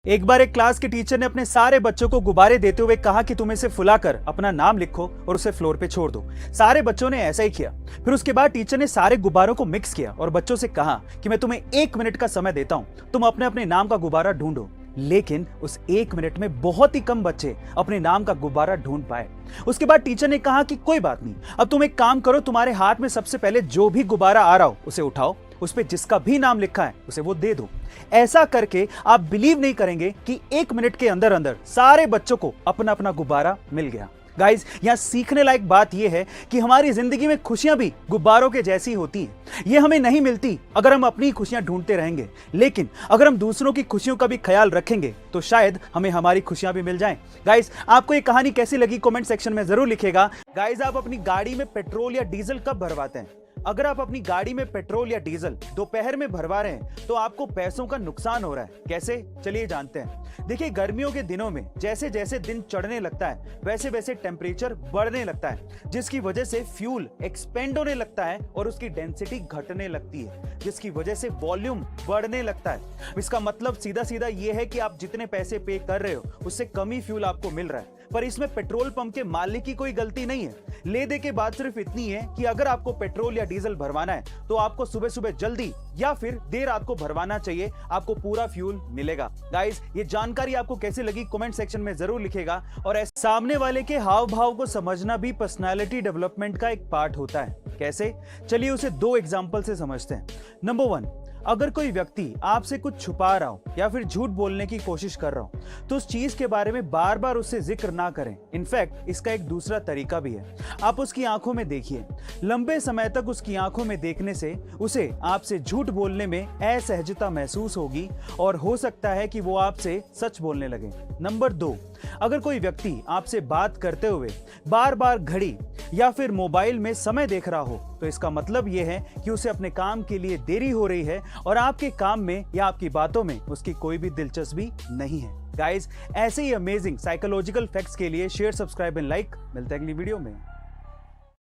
एक बार एक क्लास के टीचर ने अपने सारे बच्चों को गुब्बारे देते हुए कहा कि तुम इसे फुलाकर अपना नाम लिखो और उसे फ्लोर पे छोड़ दो। सारे बच्चों ने ऐसा ही किया। फिर उसके बाद टीचर ने सारे गुब्बारों को मिक्स किया और बच्चों से कहा कि मैं तुम्हें 1 मिनट का समय देता हूं, तुम अपने अपने नाम का गुब्बारा ढूंढो। लेकिन उस 1 मिनट में बहुत ही कम बच्चे अपने नाम का गुब्बारा ढूंढ पाए। उसके बाद टीचर ने कहा कि कोई बात नहीं, अब तुम एक काम करो, तुम्हारे हाथ में सबसे पहले जो भी गुब्बारा आ रहा हो उसे उठाओ, उस पे जिसका भी नाम लिखा है उसे वो दे दो। ऐसा करके आप बिलीव नहीं करेंगे कि 1 मिनट के अंदर अंदर सारे बच्चों को अपना अपना गुब्बारा मिल गया। गाइस, यहां सीखने लायक बात यह है कि हमारी जिंदगी में खुशियां भी गुब्बारों के जैसी होती हैं। ये हमें नहीं मिलती अगर हम अपनी खुशियां ढूंढते रहेंगे, लेकिन अगर हम दूसरों की खुशियों का भी ख्याल रखेंगे तो शायद हमें हमारी खुशियां भी मिल जाएं। गाइस, आपको ये कहानी कैसी लगी कमेंट सेक्शन में जरूर लिखिएगा। गाइस, आप अपनी गाड़ी में पेट्रोल या डीजल कब भरवाते हैं? अगर आप अपनी गाड़ी में पेट्रोल या डीजल दोपहर में भरवा रहे हैं तो आपको पैसों का नुकसान हो रहा है। कैसे? चलिए जानते हैं। देखिए, गर्मियों के दिनों में जैसे जैसे दिन चढ़ने लगता है वैसे वैसे टेम्परेचर बढ़ने लगता है, जिसकी वजह से फ्यूल एक्सपेंड होने लगता है और उसकी डेंसिटी घटने लगती है, जिसकी वजह से वॉल्यूम बढ़ने लगता है। इसका मतलब सीधा सीधा ये है कि आप जितने पैसे पे कर रहे हो उससे कम ही फ्यूल आपको मिल रहा है। पर इसमें पेट्रोल पंप के मालिक की कोई गलती नहीं है। ले दे के बात सिर्फ इतनी है कि अगर आपको पेट्रोल या डीजल भरवाना है तो आपको सुबह सुबह जल्दी या फिर देर रात को भरवाना चाहिए, आपको पूरा फ्यूल मिलेगा। गाइस, ये जानकारी आपको कैसी लगी कमेंट सेक्शन में जरूर लिखेगा। और सामने वाले के हाव भाव को समझना भी पर्सनालिटी डेवलपमेंट का एक पार्ट होता है। कैसे? चलिए उसे 2 एग्जांपल से समझते हैं। नंबर 1, अगर कोई व्यक्ति आपसे कुछ छुपा रहा हो या फिर झूठ बोलने की कोशिश कर रहा हो तो उस चीज के बारे में बार बार उससे जिक्र ना करें। इनफैक्ट इसका एक दूसरा तरीका भी है। आप उसकी आंखों में देखिए। लंबे समय तक उसकी आंखों में देखने से उसे आपसे झूठ बोलने में असहजता महसूस होगी और हो सकता है कि वो आपसे सच बोलने लगे। नंबर 2, अगर कोई व्यक्ति आपसे बात करते हुए बार बार घड़ी या फिर मोबाइल में समय देख रहा हो तो इसका मतलब यह है कि उसे अपने काम के लिए देरी हो रही है और आपके काम में या आपकी बातों में उसकी कोई भी दिलचस्पी नहीं है। गाइस, ऐसे ही अमेजिंग साइकोलॉजिकल फैक्ट्स के लिए शेयर, सब्सक्राइब एंड लाइक। मिलते हैं अगली वीडियो में।